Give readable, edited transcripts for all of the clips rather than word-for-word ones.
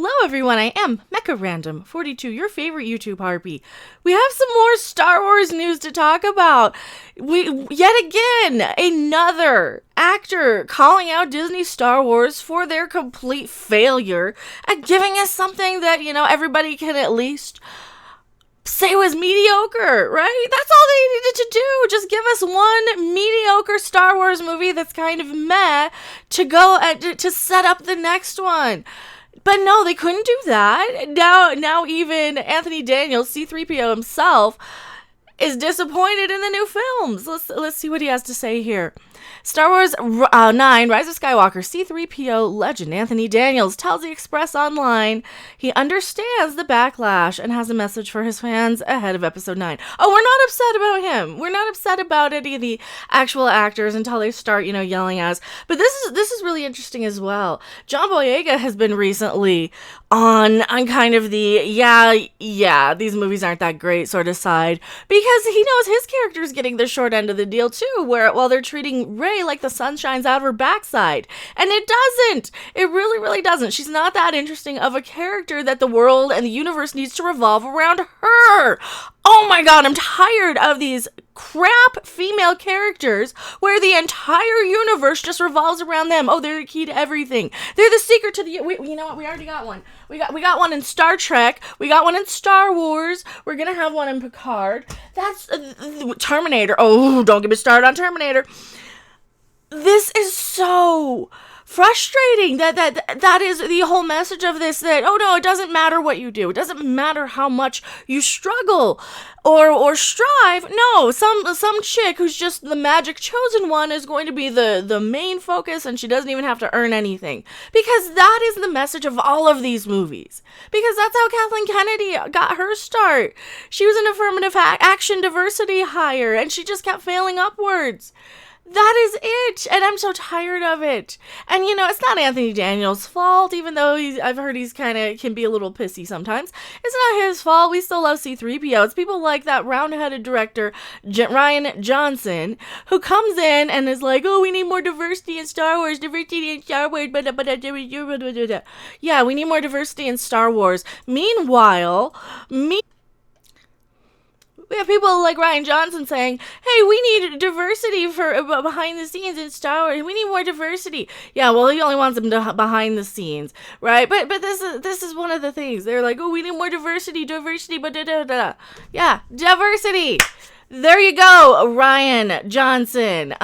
Hello everyone, I am Mecha Random 42, your favorite YouTube harpy. We have some more Star Wars news to talk about. Yet again, another actor calling out Disney Star Wars for their complete failure at giving us something that, everybody can at least say was mediocre, right? That's all they needed to do. Just give us one mediocre Star Wars movie that's kind of meh to go to set up the next one. But no, they couldn't do that. Now even Anthony Daniels, C-3PO himself, is disappointed in the new films. Let's see what he has to say here. Star Wars 9, Rise of Skywalker, C-3PO legend Anthony Daniels tells the Express Online he understands the backlash and has a message for his fans ahead of Episode 9. Oh, we're not upset about him. We're not upset about any of the actual actors until they start, yelling at us. But this is really interesting as well. John Boyega has been recently on kind of the, yeah, these movies aren't that great sort of side, because he knows his character is getting the short end of the deal too, while they're treating Rey like the sun shines out of her backside. And it doesn't. It really, really doesn't. She's not that interesting of a character that the world and the universe needs to revolve around her. Oh my god, I'm tired of these crap female characters where the entire universe just revolves around them. Oh, they're the key to everything. They're the secret to the... you know what? We already got one. We got one in Star Trek. We got one in Star Wars. We're gonna have one in Picard. That's... Terminator. Oh, don't get me started on Terminator. This is so frustrating that is the whole message of this, that, oh no, it doesn't matter what you do. It doesn't matter how much you struggle or strive. No, some chick who's just the magic chosen one is going to be the main focus, and she doesn't even have to earn anything. Because that is the message of all of these movies. Because that's how Kathleen Kennedy got her start. She was an affirmative action diversity hire, and she just kept failing upwards. That is it, and I'm so tired of it. And it's not Anthony Daniels' fault, even though I've heard he's can be a little pissy sometimes. It's not his fault. We still love C-3PO. It's people like that round-headed director, Rian Johnson, who comes in and is like, oh, we need more diversity in Star Wars, yeah, we need more diversity in Star Wars. Meanwhile, we have people like Rian Johnson saying, hey, we need diversity for behind the scenes in Star Wars. We need more diversity. Yeah, well, he only wants them to behind the scenes, right? But this is one of the things. They're like, oh, we need more diversity, but da-da-da. Yeah, diversity. There you go, Rian Johnson.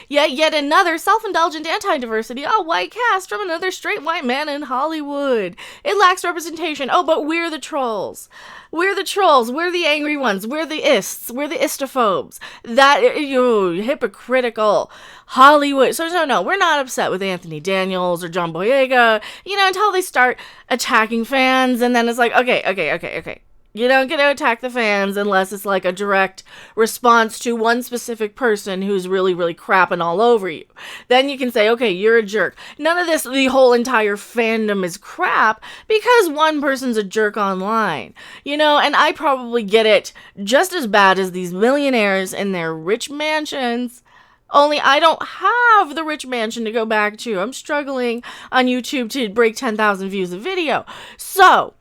Yet another self-indulgent anti-diversity, all-white cast from another straight white man in Hollywood. It lacks representation. Oh, but we're the trolls. We're the trolls. We're the angry ones. We're the ists. We're the istophobes. That, hypocritical Hollywood. So, no, we're not upset with Anthony Daniels or John Boyega, until they start attacking fans, and then it's like, okay. You don't get to attack the fans unless it's like a direct response to one specific person who's really, really crapping all over you. Then you can say, okay, you're a jerk. None of this, the whole entire fandom is crap because one person's a jerk online. And I probably get it just as bad as these millionaires in their rich mansions. Only I don't have the rich mansion to go back to. I'm struggling on YouTube to break 10,000 views a video. So...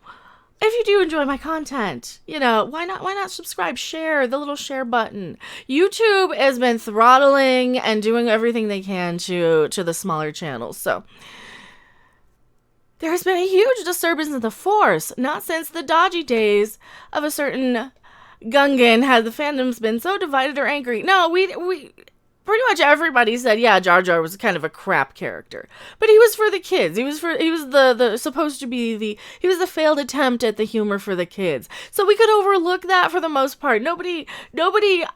if you do enjoy my content, why not subscribe, share, the little share button. YouTube has been throttling and doing everything they can to the smaller channels. So there has been a huge disturbance in the Force, not since the dodgy days of a certain Gungan had the fandoms been so divided or angry. No, we pretty much everybody said, yeah, Jar Jar was kind of a crap character. But he was for the kids. He was the failed attempt at the humor for the kids. So we could overlook that for the most part. Nobody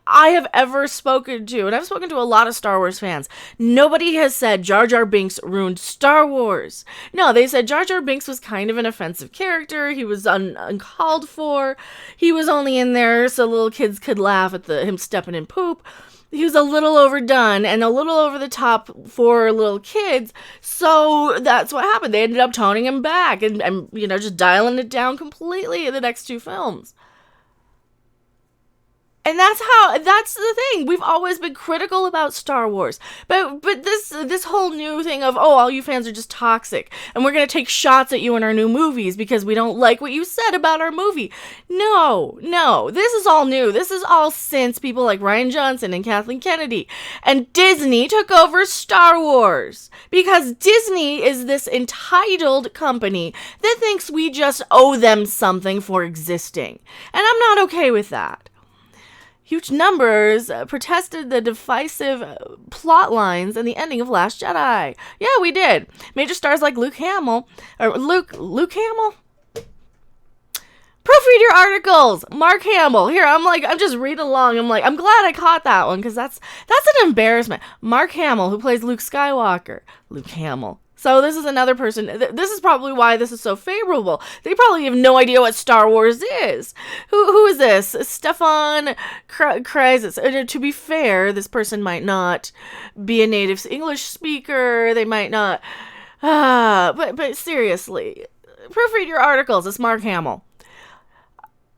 I have ever spoken to, and I've spoken to a lot of Star Wars fans, nobody has said Jar Jar Binks ruined Star Wars. No, they said Jar Jar Binks was kind of an offensive character. He was uncalled for. He was only in there so little kids could laugh at him stepping in poop. He was a little overdone and a little over the top for little kids, so that's what happened. They ended up toning him back and just dialing it down completely in the next two films. And that's the thing. We've always been critical about Star Wars. But this whole new thing of, oh, all you fans are just toxic and we're going to take shots at you in our new movies because we don't like what you said about our movie. No. This is all new. This is all since people like Rian Johnson and Kathleen Kennedy and Disney took over Star Wars. Because Disney is this entitled company that thinks we just owe them something for existing. And I'm not okay with that. Huge numbers protested the divisive plot lines and the ending of Last Jedi. Yeah, we did. Major stars like Luke Hamill. Proofread your articles. Mark Hamill. Here, I'm just reading along. I'm glad I caught that one because that's an embarrassment. Mark Hamill, who plays Luke Skywalker. Luke Hamill. So this is another person. This is probably why this is so favorable. They probably have no idea what Star Wars is. Who is this? Stefan Kreis. To be fair, this person might not be a native English speaker. They might not. But seriously, proofread your articles. It's Mark Hamill.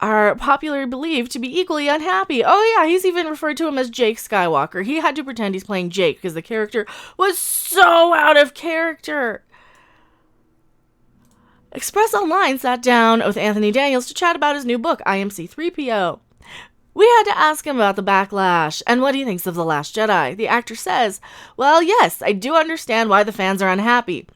Are popularly believed to be equally unhappy. Oh yeah, he's even referred to him as Jake Skywalker. He had to pretend he's playing Jake because the character was so out of character. Express Online sat down with Anthony Daniels to chat about his new book, I Am C-3PO. We had to ask him about the backlash and what he thinks of The Last Jedi. The actor says, well, yes, I do understand why the fans are unhappy.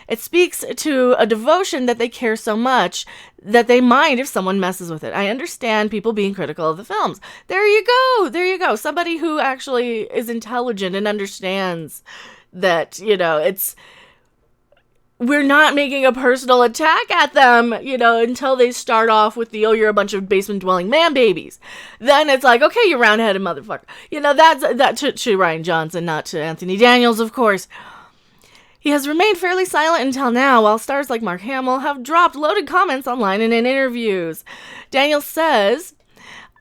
It speaks to a devotion that they care so much that they mind if someone messes with it. I understand people being critical of the films. There you go. Somebody who actually is intelligent and understands that, we're not making a personal attack at them, until they start off with the, oh, you're a bunch of basement-dwelling man babies. Then it's like, okay, you round-headed motherfucker. That's to Rian Johnson, not to Anthony Daniels, of course. He has remained fairly silent until now, while stars like Mark Hamill have dropped loaded comments online and in interviews. Daniels says,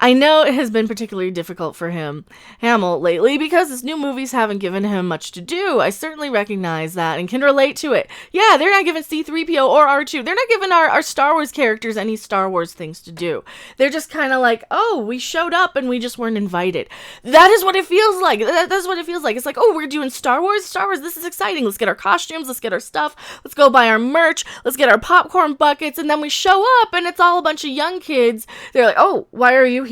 I know it has been particularly difficult for Hamill, lately because his new movies haven't given him much to do. I certainly recognize that and can relate to it. Yeah, they're not giving C-3PO or R2. They're not giving our Star Wars characters any Star Wars things to do. They're just kind of like, oh, we showed up and we just weren't invited. That is what it feels like. That's what it feels like. It's like, oh, we're doing Star Wars. This is exciting. Let's get our costumes. Let's get our stuff. Let's go buy our merch. Let's get our popcorn buckets. And then we show up and it's all a bunch of young kids. They're like, oh, why are you here?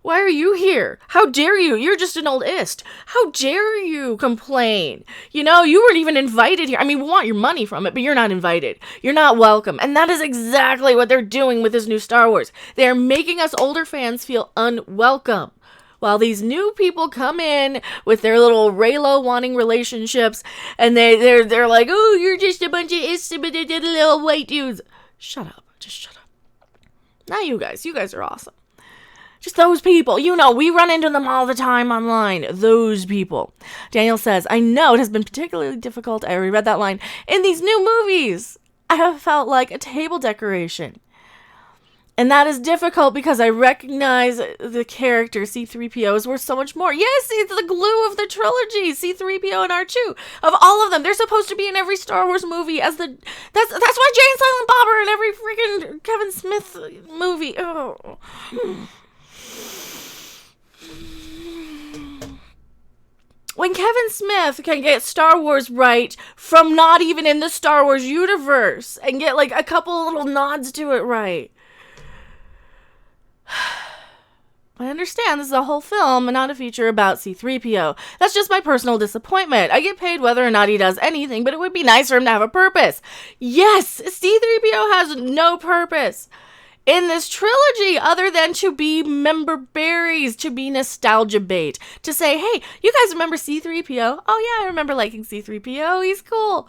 Why are you here? How dare you? You're just an old ist. How dare you complain? You weren't even invited here. I mean, we want your money from it, but you're not invited. You're not welcome. And that is exactly what they're doing with this new Star Wars. They're making us older fans feel unwelcome. While these new people come in with their little Raylo wanting relationships, and they're like, oh, you're just a bunch of little white dudes. Shut up. Just shut up. Now you guys are awesome. Just those people. We run into them all the time online. Those people. Daniel says, I know it has been particularly difficult. I already read that line. In these new movies, I have felt like a table decoration. And that is difficult because I recognize the character C-3PO is worth so much more. Yes, it's the glue of the trilogy. C-3PO and R2. Of all of them, they're supposed to be in every Star Wars movie as the... That's why Jay and Silent Bob are in every freaking Kevin Smith movie. Oh. When Kevin Smith can get Star Wars right from not even in the Star Wars universe and get like a couple little nods to it right. I understand this is a whole film and not a feature about C-3PO. That's just my personal disappointment. I get paid whether or not he does anything, but it would be nice for him to have a purpose. Yes, C-3PO has no purpose in this trilogy other than to be member berries, to be nostalgia bait, to say, hey, you guys remember C-3PO? Oh yeah, I remember liking C-3PO. He's cool.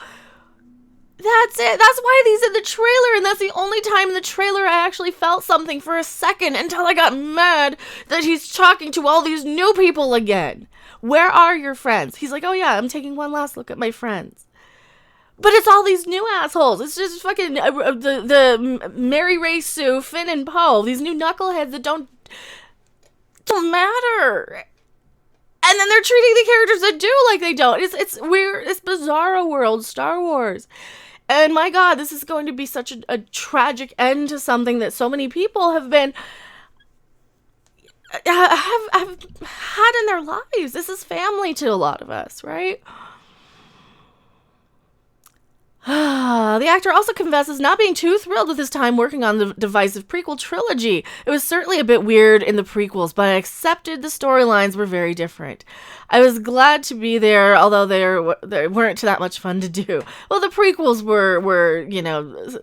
That's it. That's why he's in the trailer, and that's the only time in the trailer I actually felt something for a second until I got mad that he's talking to all these new people again. Where are your friends? He's like, oh yeah, I'm taking one last look at my friends. But it's all these new assholes. It's just fucking the Mary Ray Sue, Finn and Poe. These new knuckleheads that don't matter. And then they're treating the characters that do like they don't. It's weird. It's bizarro world Star Wars. And my God, this is going to be such a tragic end to something that so many people have been have had in their lives. This is family to a lot of us, right? The actor also confesses not being too thrilled with his time working on the divisive prequel trilogy. It was certainly a bit weird in the prequels, but I accepted the storylines were very different. I was glad to be there, although they weren't that much fun to do. Well, the prequels were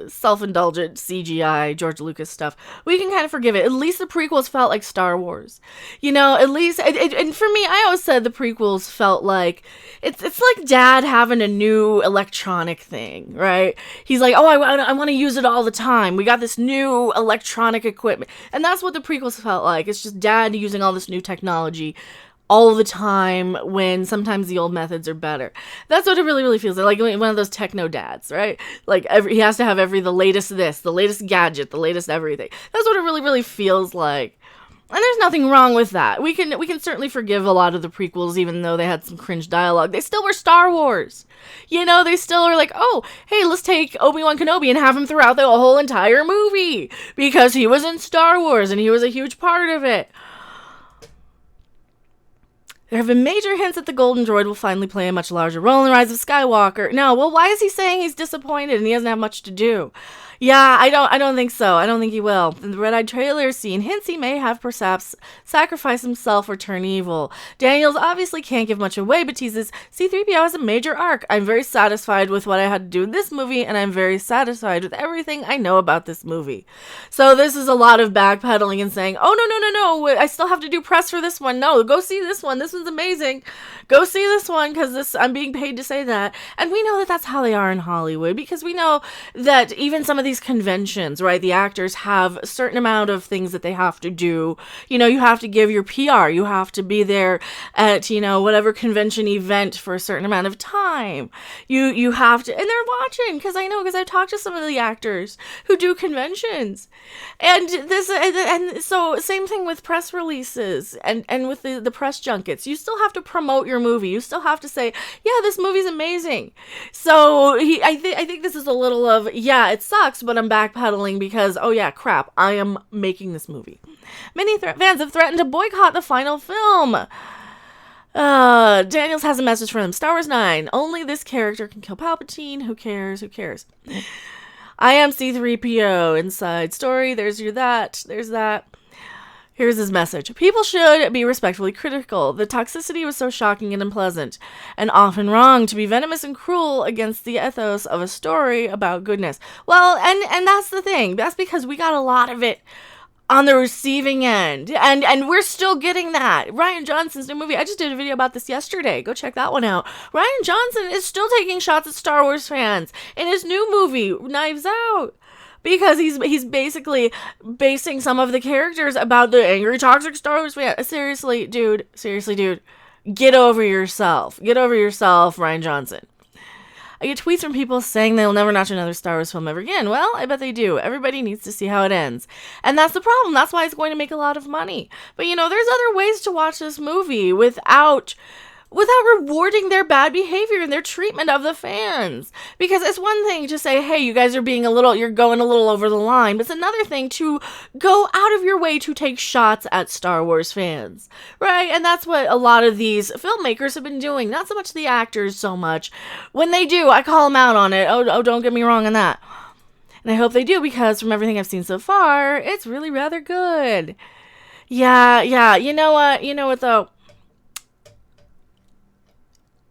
self-indulgent CGI, George Lucas stuff. We can kind of forgive it. At least the prequels felt like Star Wars. At least, and for me, I always said the prequels felt like, it's like Dad having a new electronic thing, right? He's like, oh, I want to use it all the time. We got this new electronic equipment. And that's what the prequels felt like. It's just Dad using all this new technology all the time when sometimes the old methods are better. That's what it really, really feels like one of those techno dads, right? Like he has to have the latest this, the latest gadget, the latest everything. That's what it really, really feels like. And there's nothing wrong with that. We can certainly forgive a lot of the prequels, even though they had some cringe dialogue. They still were Star Wars. They still are like, oh, hey, let's take Obi-Wan Kenobi and have him throughout the whole entire movie because he was in Star Wars and he was a huge part of it. There have been major hints that the Golden Droid will finally play a much larger role in the Rise of Skywalker. No, well, why is he saying he's disappointed and he doesn't have much to do? Yeah, I don't think so. I don't think he will. In the Red-Eyed trailer scene, hints he may have perhaps sacrificed himself or turn evil. Daniels obviously can't give much away, but teases C-3PO has a major arc. I'm very satisfied with what I had to do in this movie, and I'm very satisfied with everything I know about this movie. So this is a lot of backpedaling and saying, oh, no, I still have to do press for this one. No, go see this one. This one's amazing. Go see this one because I'm being paid to say that. And we know that that's how they are in Hollywood because we know that even some of these conventions, right? The actors have a certain amount of things that they have to do. You have to give your PR. You have to be there at, whatever convention event for a certain amount of time. You have to, and they're watching because I've talked to some of the actors who do conventions. And so same thing with press releases and with the press junkets. You still have to promote your movie. You still have to say, yeah, this movie's amazing. So I think this is a little of, yeah, it sucks, but I'm backpedaling because, oh yeah, crap, I am making this movie. Many fans have threatened to boycott the final film. Daniels has a message for them. Star Wars 9. Only this character can kill Palpatine. Who cares? I am C-3PO. Inside story. There's that. Here's his message. People should be respectfully critical. The toxicity was so shocking and unpleasant, and often wrong to be venomous and cruel against the ethos of a story about goodness. Well, and that's the thing. That's because we got a lot of it on the receiving end, and we're still getting that. Rian Johnson's new movie, I just did a video about this yesterday. Go check that one out. Rian Johnson is still taking shots at Star Wars fans in his new movie, Knives Out. Because he's basically basing some of the characters about the angry, toxic Star Wars fan. Seriously, dude. Get over yourself, Rian Johnson. I get tweets from people saying they'll never watch another Star Wars film ever again. Well, I bet they do. Everybody needs to see how it ends. And that's the problem. That's why it's going to make a lot of money. But, there's other ways to watch this movie without rewarding their bad behavior and their treatment of the fans. Because it's one thing to say, hey, you guys are you're going a little over the line. But it's another thing to go out of your way to take shots at Star Wars fans. Right? And that's what a lot of these filmmakers have been doing. Not so much the actors so much. When they do, I call them out on it. Oh, don't get me wrong on that. And I hope they do because from everything I've seen so far, it's really rather good. Yeah. You know what though?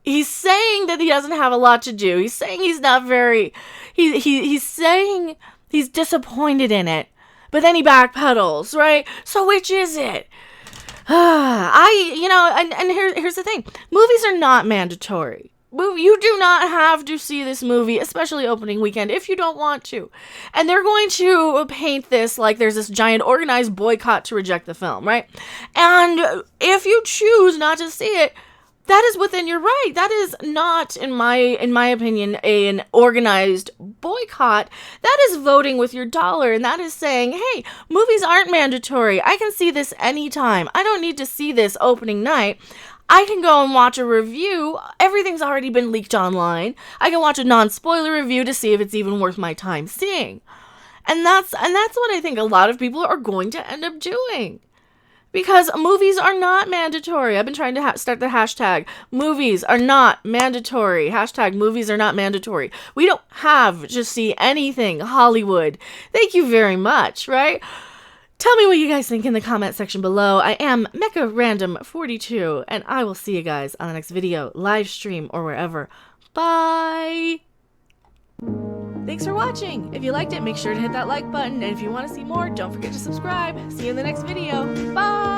He's saying that he doesn't have a lot to do. He's saying he's not very... He's saying he's disappointed in it. But then he backpedals, right? So which is it? Here's the thing. Movies are not mandatory. You do not have to see this movie, especially opening weekend, if you don't want to. And they're going to paint this like there's this giant organized boycott to reject the film, right? And if you choose not to see it, that is within your right. That is not, in my opinion, an organized boycott. That is voting with your dollar, and that is saying, hey, movies aren't mandatory. I can see this anytime. I don't need to see this opening night. I can go and watch a review. Everything's already been leaked online. I can watch a non-spoiler review to see if it's even worth my time seeing. And that's what I think a lot of people are going to end up doing. Because movies are not mandatory. I've been trying to start the hashtag. Movies are not mandatory. Hashtag movies are not mandatory. We don't have to see anything Hollywood. Thank you very much, right? Tell me what you guys think in the comment section below. I am Mecha Random 42, and I will see you guys on the next video, live stream, or wherever. Bye! Thanks for watching. If you liked it, make sure to hit that like button. And if you want to see more, don't forget to subscribe. See you in the next video. Bye!